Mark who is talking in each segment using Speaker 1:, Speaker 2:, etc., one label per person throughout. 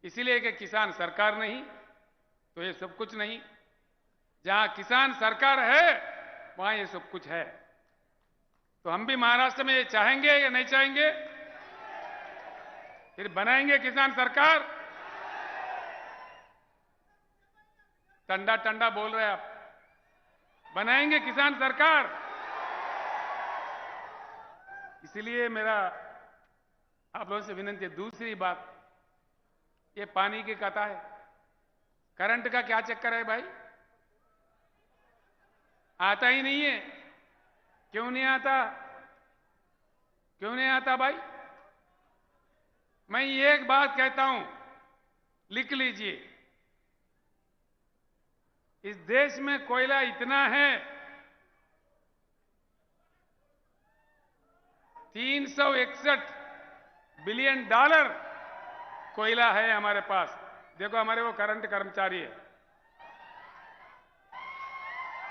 Speaker 1: इसीलिए कि किसान सरकार नहीं तो ये सब कुछ नहीं। जहां किसान सरकार है वहां ये सब कुछ है। तो हम भी महाराष्ट्र में ये चाहेंगे या नहीं चाहेंगे? फिर बनाएंगे किसान सरकार? टंडा टंडा बोल रहे आप। बनाएंगे किसान सरकार? इसलिए मेरा आप लोगों से विनती है। दूसरी बात, ये पानी की कथा है। करंट का क्या चक्कर है भाई? आता ही नहीं है। क्यों नहीं आता? क्यों नहीं आता भाई? मैं एक बात कहता हूं, लिख लीजिए। इस देश में कोयला इतना है, 361 बिलियन डॉलर कोयला है हमारे पास। देखो हमारे वो करंट कर्मचारी है।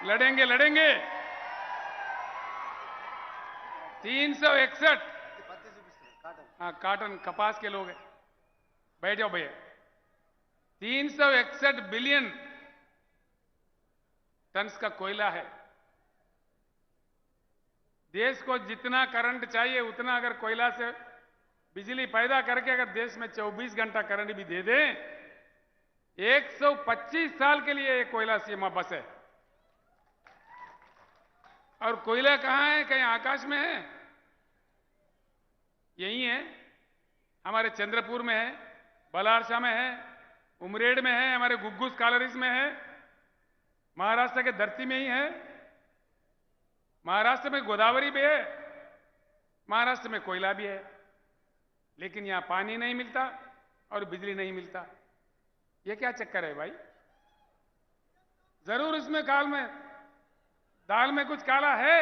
Speaker 1: लड़ेंगे लड़ेंगे। 361। हाँ, काटन कपास के लोग हैं। बैठ जाओ भैया। 361 बिलियन टन्स का कोयला है। देश को जितना करंट चाहिए उतना अगर कोयला से बिजली पैदा करके अगर देश में 24 घंटा करंट भी दे दें, 125 साल के लिए ये कोयला सीमा बस है। और कोयला कहां है? कहीं आकाश में है? यही है। हमारे चंद्रपुर में है, बलारसा में है, उमरेड में है, हमारे गुग्गुस कालरीज में है, महाराष्ट्र के धरती में ही है। महाराष्ट्र में गोदावरी भी है, महाराष्ट्र में कोयला भी है। लेकिन यहां पानी नहीं मिलता और बिजली नहीं मिलता। यह क्या चक्कर है भाई? जरूर इसमें दाल में कुछ काला है।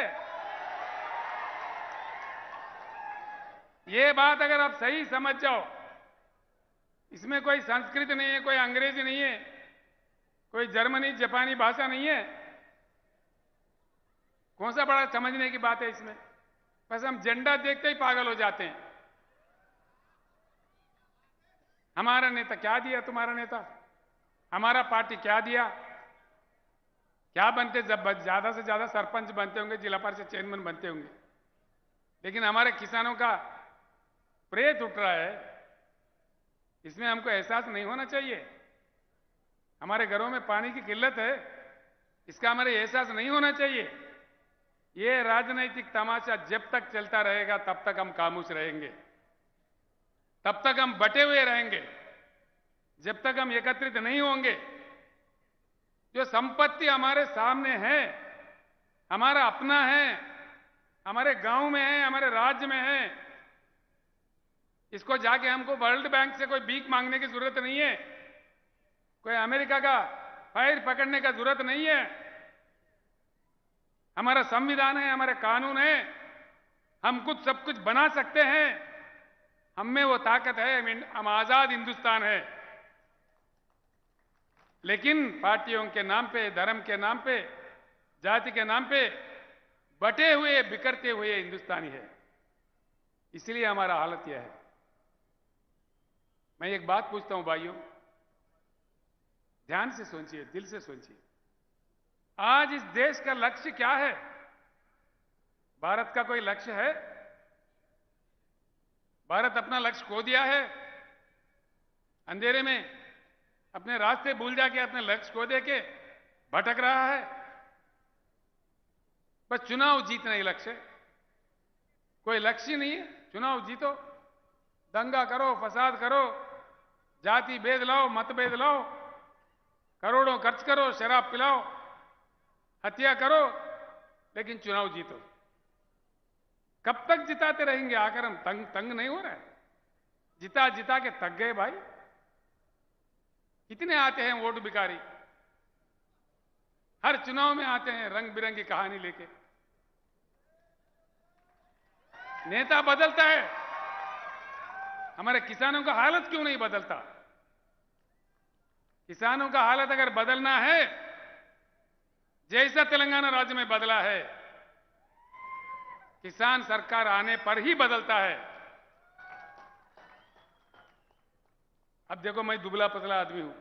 Speaker 1: ये बात अगर आप सही समझ जाओ, इसमें कोई संस्कृत नहीं है, कोई अंग्रेजी नहीं है, कोई जर्मनी जापानी भाषा नहीं है। कौन सा बड़ा समझने की बात है इसमें? बस हम झंडा देखते ही पागल हो जाते हैं। हमारा नेता क्या दिया? तुम्हारा नेता हमारा पार्टी क्या दिया? क्या बनते? जब ज्यादा से ज्यादा सरपंच बनते होंगे, जिला परिषद चेयरमैन बनते होंगे। लेकिन हमारे किसानों का प्रेत उठ रहा है। इसमें हमको एहसास नहीं होना चाहिए? हमारे घरों में पानी की किल्लत है, इसका हमारे एहसास नहीं होना चाहिए? ये राजनीतिक तमाशा जब तक चलता रहेगा तब तक हम खामोश रहेंगे, तब तक हम बटे हुए रहेंगे, जब तक हम एकत्रित नहीं होंगे। जो संपत्ति हमारे सामने है, हमारा अपना है, हमारे गांव में है, हमारे राज्य में है, इसको जाके हमको वर्ल्ड बैंक से कोई भीख मांगने की जरूरत नहीं है, कोई अमेरिका का फाइल पकड़ने का जरूरत नहीं है। हमारा संविधान है, हमारे कानून है, हम कुछ सब कुछ बना सकते हैं। हम में वो ताकत है, हम आजाद हिंदुस्तान है। लेकिन पार्टियों के नाम पे, धर्म के नाम पे, जाति के नाम पे बटे हुए, बिखरते हुए हिंदुस्तानी है। इसलिए हमारा हालत यह है। मैं एक बात पूछता हूं भाइयों, ध्यान से सोचिए, दिल से सोचिए। आज इस देश का लक्ष्य क्या है? भारत का कोई लक्ष्य है? भारत अपना लक्ष्य खो दिया है। अंधेरे में अपने रास्ते भूल जाके अपने लक्ष्य खो दे के भटक रहा है। बस चुनाव जीतना ही लक्ष्य है, कोई लक्ष्य नहीं है। चुनाव जीतो, दंगा करो, फसाद करो, जाति भेद लाओ, मतभेद लाओ, करोड़ों खर्च करो, शराब पिलाओ, हत्या करो, लेकिन चुनाव जीतो। कब तक जिताते रहेंगे? आकर हम तंग नहीं हो रहा है? जिता जिता के थक गए भाई। कितने आते हैं वोट भिखारी, हर चुनाव में आते हैं रंग बिरंगी कहानी लेके। नेता बदलता है, हमारे किसानों का हालत क्यों नहीं बदलता? किसानों का हालत अगर बदलना है, जैसा तेलंगाना राज्य में बदला है, किसान सरकार आने पर ही बदलता है। अब देखो मैं दुबला पतला आदमी हूं।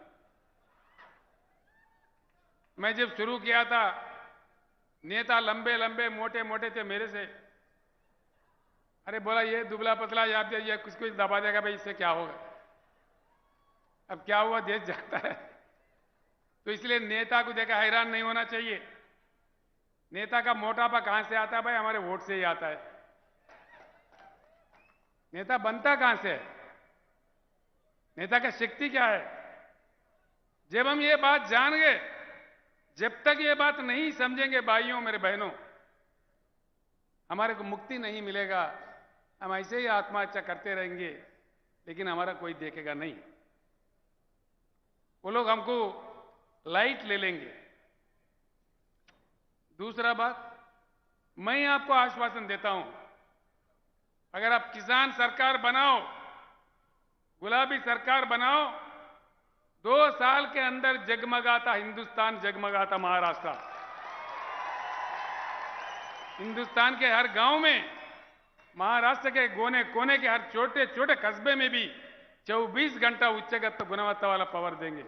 Speaker 1: मैं जब शुरू किया था, नेता लंबे लंबे मोटे मोटे थे मेरे से। अरे बोला ये दुबला पतला याद ये कुछ कुछ दबा देगा भाई, इससे क्या होगा। अब क्या हुआ, देश जाता है। तो इसलिए नेता को देखा हैरान नहीं होना चाहिए। नेता का मोटापा कहां से आता है भाई? हमारे वोट से ही आता है। नेता बनता कहां से है? नेता का शक्ति क्या है? जब हम ये बात जान गए, जब तक ये बात नहीं समझेंगे भाइयों मेरे बहनों, हमारे को मुक्ति नहीं मिलेगा। हम ऐसे ही आत्महत्या करते रहेंगे, लेकिन हमारा कोई देखेगा नहीं। वो लोग हमको लाइट ले लेंगे। दूसरा बात, मैं आपको आश्वासन देता हूं, अगर आप किसान सरकार बनाओ, गुलाबी सरकार बनाओ, 2 साल के अंदर जगमगाता हिंदुस्तान जगमगाता महाराष्ट्र। हिंदुस्तान के हर गांव में, महाराष्ट्र के कोने कोने के हर छोटे छोटे कस्बे में भी 24 घंटा उच्चगत गुणवत्ता वाला पावर देंगे।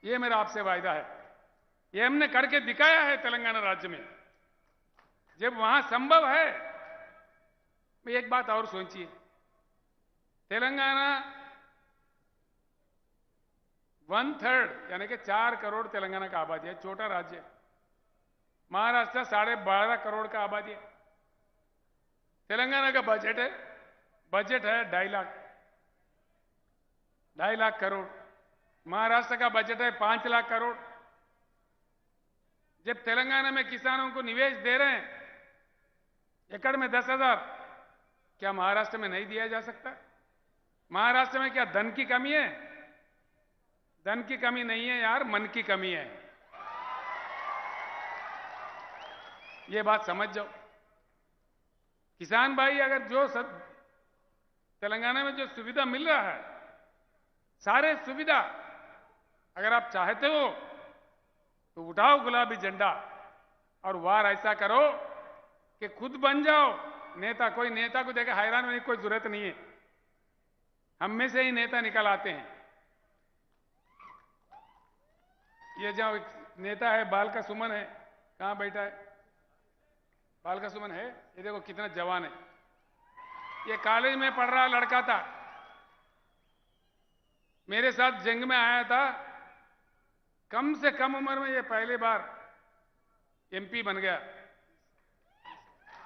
Speaker 1: ये मेरा आपसे वायदा है। ये हमने करके दिखाया है तेलंगाना राज्य में। जब वहां संभव है, एक बात और सोचिए, तेलंगाना 1/3 यानी कि 4 करोड़ तेलंगाना का आबादी है, छोटा राज्य है। महाराष्ट्र 12.5 करोड़ का आबादी है। तेलंगाना का बजट है 2.5 लाख करोड़। महाराष्ट्र का बजट है 5 लाख करोड़। जब तेलंगाना में किसानों को निवेश दे रहे हैं एकड़ में 10,000, क्या महाराष्ट्र में नहीं दिया जा सकता? महाराष्ट्र में क्या धन की कमी है? धन की कमी नहीं है यार, मन की कमी है। ये बात समझ जाओ। किसान भाई, अगर जो तेलंगाना में जो सुविधा मिल रहा है, सारे सुविधा अगर आप चाहते हो तो उठाओ गुलाबी झंडा और वार ऐसा करो कि खुद बन जाओ नेता। कोई नेता को देखा हैरान होने की कोई जरूरत नहीं है। हम में से ही नेता निकल आते हैं। ये जो नेता है बाल का सुमन है, कहां बैठा है? बाल का सुमन है, ये देखो कितना जवान है। ये कॉलेज में पढ़ रहा लड़का था, मेरे साथ जंग में आया था। कम से कम उम्र में ये पहली बार एमपी बन गया।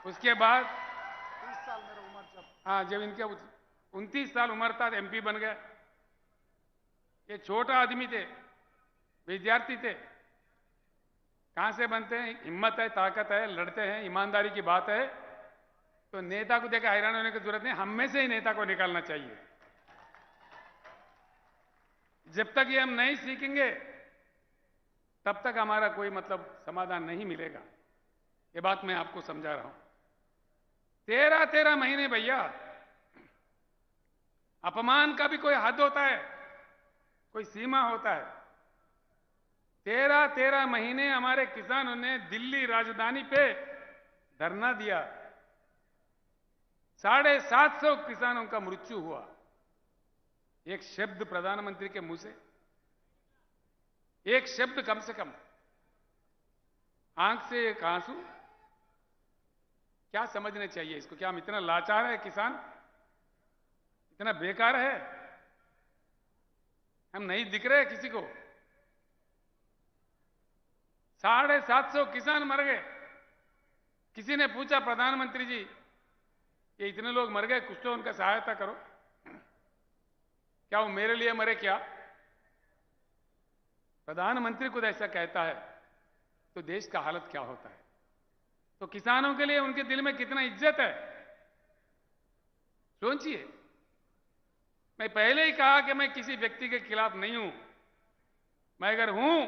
Speaker 1: उसके बाद 30 साल मेरा उम्र जब, हाँ, जब इनके 29 साल उम्र था एमपी बन गया। ये छोटा आदमी थे, विद्यार्थी थे। कहां से बनते हैं? हिम्मत है, ताकत है, लड़ते हैं, ईमानदारी की बात है। तो नेता को देखा हैरान होने की जरूरत नहीं, हम में से ही नेता को निकालना चाहिए। जब तक ये हम नहीं सीखेंगे तब तक हमारा कोई समाधान नहीं मिलेगा। ये बात मैं आपको समझा रहा हूं। 13 महीने भैया, अपमान का भी कोई हद होता है, कोई सीमा होता है। 13 महीने हमारे किसानों ने दिल्ली राजधानी पे धरना दिया। 750 किसानों का मृत्यु हुआ। एक शब्द प्रधानमंत्री के मुंह से, एक शब्द, कम से कम आंख से एक आंसू, क्या समझना चाहिए इसको? क्या हम इतना लाचार है? किसान इतना बेकार है? हम नहीं दिख रहे किसी को? 750 किसान मर गए। किसी ने पूछा प्रधानमंत्री जी, ये इतने लोग मर गए, कुछ तो उनका सहायता करो। क्या वो मेरे लिए मरे क्या? प्रधानमंत्री खुद ऐसा कहता है तो देश का हालत क्या होता है? तो किसानों के लिए उनके दिल में कितना इज्जत है, सोचिए। मैं पहले ही कहा कि मैं किसी व्यक्ति के खिलाफ नहीं हूं। मैं अगर हूं,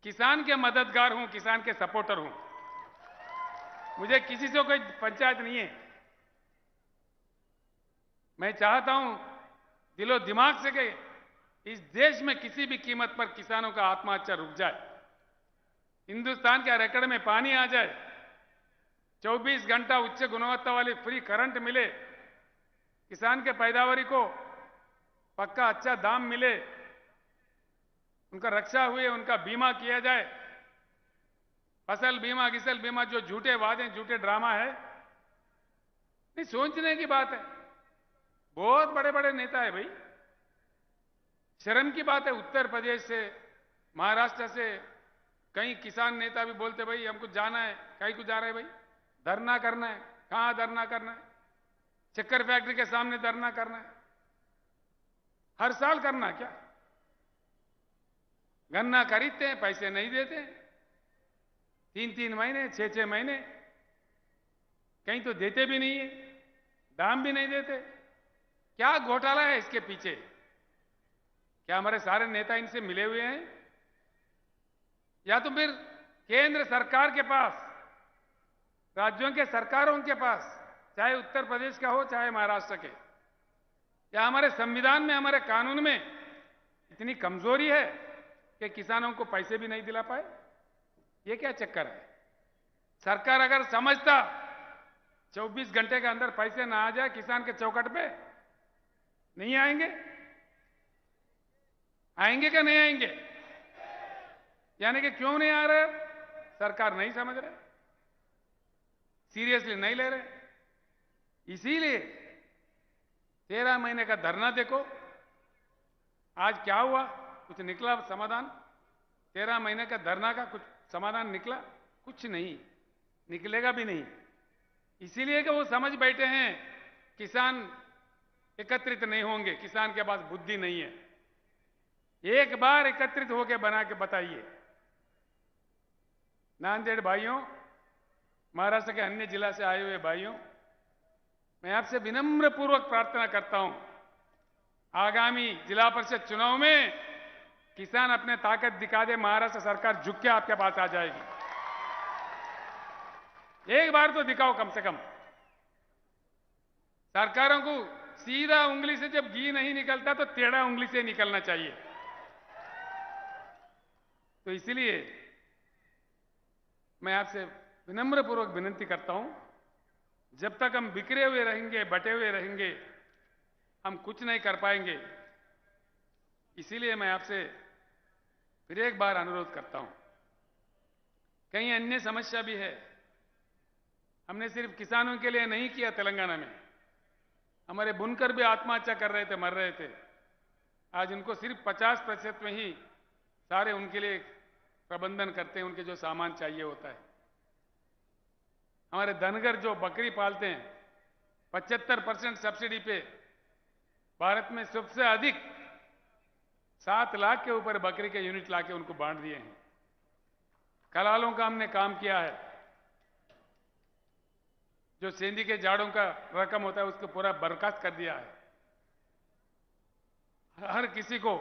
Speaker 1: किसान के मददगार हूं, किसान के सपोर्टर हूं। मुझे किसी से कोई पंचायत नहीं है। मैं चाहता हूं दिलो दिमाग से कि इस देश में किसी भी कीमत पर किसानों का आत्महत्या रुक जाए, हिंदुस्तान के रेकड़ में पानी आ जाए, 24 घंटा उच्च गुणवत्ता वाली फ्री करंट मिले, किसान के पैदावारी को पक्का अच्छा दाम मिले, उनका रक्षा हुए, उनका बीमा किया जाए। फसल बीमा, किसल बीमा, जो झूठे वादे, झूठे ड्रामा है, नहीं, सोचने की बात है। बहुत बड़े बड़े नेता है भाई, शर्म की बात है। उत्तर प्रदेश से, महाराष्ट्र से कई किसान नेता भी बोलते भाई हमको जाना है। कहीं को जा रहे हैं भाई? धरना करना है। कहां धरना करना है? शक्कर फैक्ट्री के सामने धरना करना है। हर साल करना है क्या? गन्ना खरीदते हैं, पैसे नहीं देते, 3-3 महीने, 6-6 महीने, कहीं तो देते भी नहीं है, दाम भी नहीं देते। क्या घोटाला है इसके पीछे? क्या हमारे सारे नेता इनसे मिले हुए हैं? या तो फिर केंद्र सरकार के पास, राज्यों के सरकारों के पास, चाहे उत्तर प्रदेश का हो चाहे महाराष्ट्र के, या हमारे संविधान में, हमारे कानून में इतनी कमजोरी है कि किसानों को पैसे भी नहीं दिला पाए? ये क्या चक्कर है? सरकार अगर समझता 24 घंटे के अंदर पैसे ना आ जाए किसान के चौखट पे, नहीं आएंगे? आएंगे क्या नहीं आएंगे? यानी कि क्यों नहीं आ रहे? सरकार नहीं समझ रहे, सीरियसली नहीं ले रहे। इसीलिए 13 महीने का धरना देखो, आज क्या हुआ? कुछ निकला समाधान? 13 महीने का धरना का कुछ समाधान निकला? कुछ नहीं, निकलेगा भी नहीं। इसीलिए कि वो समझ बैठे हैं किसान एकत्रित नहीं होंगे, किसान के पास बुद्धि नहीं है। एक बार एकत्रित होकर बना के बताइए। नांदेड़ भाइयों, महाराष्ट्र के अन्य जिला से आए हुए भाइयों, मैं आपसे विनम्र पूर्वक प्रार्थना करता हूं, आगामी जिला परिषद चुनाव में किसान अपने ताकत दिखा दे, महाराष्ट्र सरकार झुक के आपके पास आ जाएगी। एक बार तो दिखाओ कम से कम। सरकारों को सीधा उंगली से जब घी नहीं निकलता तो टेढ़ा उंगली से निकलना चाहिए। तो इसलिए मैं आपसे विनम्र पूर्वक विनती करता हूं, जब तक हम बिखरे हुए रहेंगे, बटे हुए रहेंगे, हम कुछ नहीं कर पाएंगे। इसीलिए मैं आपसे फिर एक बार अनुरोध करता हूं, कहीं अन्य समस्या भी है। हमने सिर्फ किसानों के लिए नहीं किया तेलंगाना में, हमारे बुनकर भी आत्महत्या कर रहे थे, मर रहे थे। आज उनको सिर्फ 50% में ही सारे उनके लिए प्रबंधन करते हैं, उनके जो सामान चाहिए होता है। हमारे धनगर जो बकरी पालते हैं, 75% सब्सिडी पे भारत में सबसे अधिक 7 लाख के ऊपर बकरी के यूनिट लाके उनको बांट दिए हैं। कलालों का हमने काम किया है, जो सेंधी के जाड़ों का रकम होता है उसको पूरा बर्खास्त कर दिया है। हर किसी को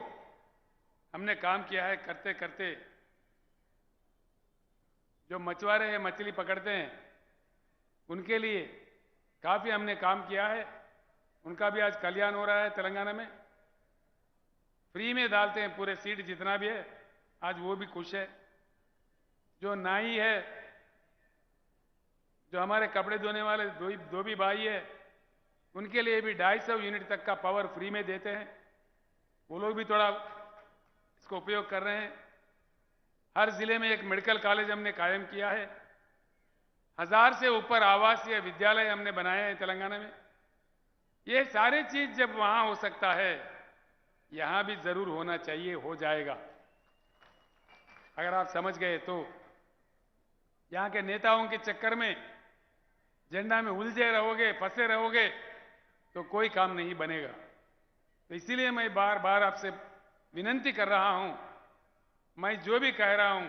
Speaker 1: हमने काम किया है। करते करते जो मछुआरे हैं, मछली पकड़ते हैं, उनके लिए काफी हमने काम किया है। उनका भी आज कल्याण हो रहा है। तेलंगाना में फ्री में डालते हैं पूरे सीड जितना भी है, आज वो भी खुश है। जो नाई है, जो हमारे कपड़े धोने वाले धोबी भाई है, उनके लिए भी 250 यूनिट तक का पावर फ्री में देते हैं। वो लोग भी थोड़ा इसको उपयोग कर रहे हैं। हर जिले में एक मेडिकल कॉलेज हमने कायम किया है। 1000 से ऊपर आवासीय विद्यालय हमने बनाए हैं तेलंगाना में। ये सारी चीज जब वहां हो सकता है, यहां भी जरूर होना चाहिए, हो जाएगा। अगर आप समझ गए तो यहां के नेताओं के चक्कर में, झंडा में उलझे रहोगे, फंसे रहोगे, तो कोई काम नहीं बनेगा। तो इसीलिए मैं बार बार आपसे विनती कर रहा हूं, मैं जो भी कह रहा हूं,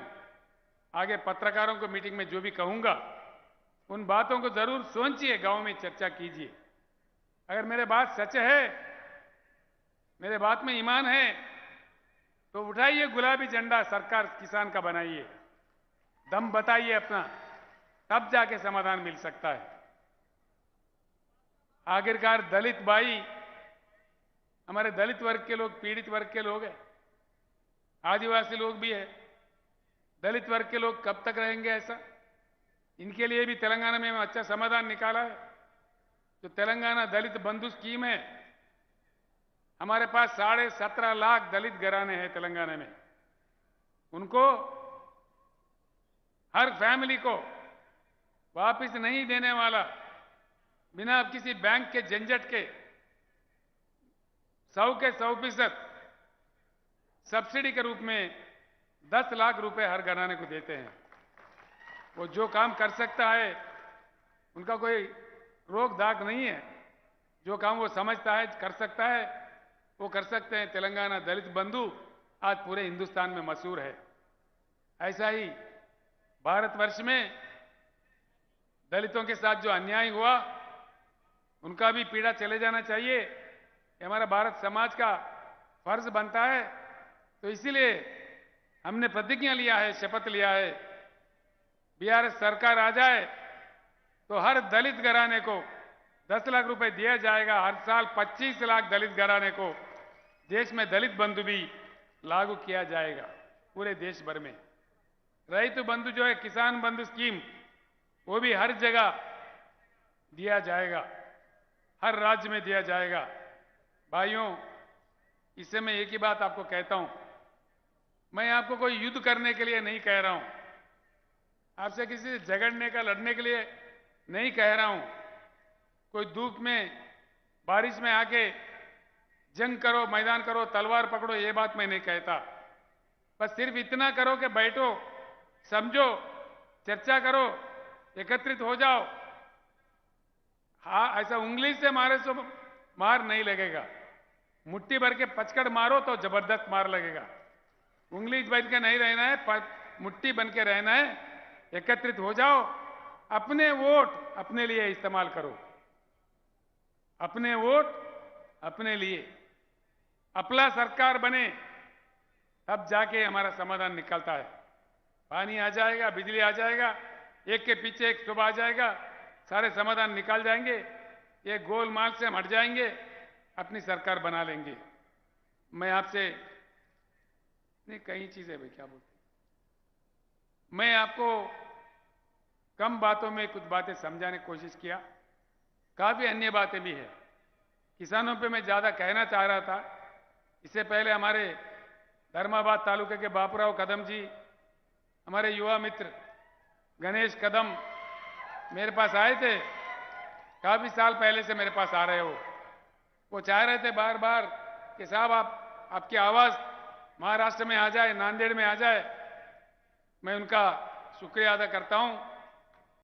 Speaker 1: आगे पत्रकारों को मीटिंग में जो भी कहूंगा, उन बातों को जरूर सोचिए, गांव में चर्चा कीजिए। अगर मेरे बात सच है, मेरे बात में ईमान है, तो उठाइए गुलाबी झंडा, सरकार किसान का बनाइए, दम बताइए अपना, तब जाके समाधान मिल सकता है। आखिरकार दलित भाई, हमारे दलित वर्ग के लोग, पीड़ित वर्ग के लोग हैं, आदिवासी लोग भी है। दलित वर्ग के लोग कब तक रहेंगे ऐसा? इनके लिए भी तेलंगाना में अच्छा समाधान निकाला है। जो तेलंगाना दलित बंधु स्कीम है, हमारे पास 17.5 लाख दलित घराने हैं तेलंगाना में। उनको, हर फैमिली को वापस नहीं देने वाला, बिना किसी बैंक के झंझट के 100% सब्सिडी के रूप में 10 लाख रुपए हर घराने को देते हैं। वो जो काम कर सकता है, उनका कोई रोक दाग नहीं है, जो काम वो समझता है कर सकता है वो कर सकते हैं। तेलंगाना दलित बंधु आज पूरे हिंदुस्तान में मशहूर है। ऐसा ही भारतवर्ष में दलितों के साथ जो अन्याय हुआ, उनका भी पीड़ा चले जाना चाहिए, ये हमारा भारत समाज का फर्ज बनता है। तो इसीलिए हमने प्रतिज्ञा लिया है, शपथ लिया है, बीआरएस सरकार आ जाए तो हर दलित घराने को 10 लाख रुपए दिया जाएगा। हर साल 25 लाख दलित घराने को देश में दलित बंधु भी लागू किया जाएगा पूरे देश भर में। रैतु बंधु जो है, किसान बंधु स्कीम, वो भी हर जगह दिया जाएगा, हर राज्य में दिया जाएगा। भाइयों, इससे मैं एक ही बात आपको कहता हूं, मैं आपको कोई युद्ध करने के लिए नहीं कह रहा हूं, आपसे किसी से झगड़ने का, लड़ने के लिए नहीं कह रहा हूं। कोई धूप में, बारिश में आके जंग करो, मैदान करो, तलवार पकड़ो, ये बात मैं नहीं कहता। बस सिर्फ इतना करो कि बैठो, समझो, चर्चा करो, एकत्रित हो जाओ। हाँ, ऐसा उंगली से मारे तो मार नहीं लगेगा, मुट्ठी भर के पचकड़ मारो तो जबरदस्त मार लगेगा। उंगली बन के नहीं रहना है, मुट्ठी बन के रहना है। एकत्रित हो जाओ, अपने वोट अपने लिए इस्तेमाल करो, अपने वोट अपने लिए। अपना सरकार बने तब जाके हमारा समाधान निकलता है। पानी आ जाएगा, बिजली आ जाएगा, एक के पीछे एक सुबह आ जाएगा, सारे समाधान निकल जाएंगे। ये गोलमाल से हम हट जाएंगे, अपनी सरकार बना लेंगे। मैं आपसे नहीं, कई चीजें भाई क्या बोलते, मैं आपको कम बातों में कुछ बातें समझाने की कोशिश किया, काफी अन्य बातें भी है। किसानों पे मैं ज्यादा कहना चाह रहा था। इससे पहले हमारे धर्माबाद तालुके के बापूराव कदम जी, हमारे युवा मित्र गणेश कदम मेरे पास आए थे, काफी साल पहले से मेरे पास आ रहे हो। वो चाह रहे थे बार बार कि साहब आपकी आवाज महाराष्ट्र में आ जाए, नांदेड़ में आ जाए। मैं उनका शुक्रिया अदा करता हूं।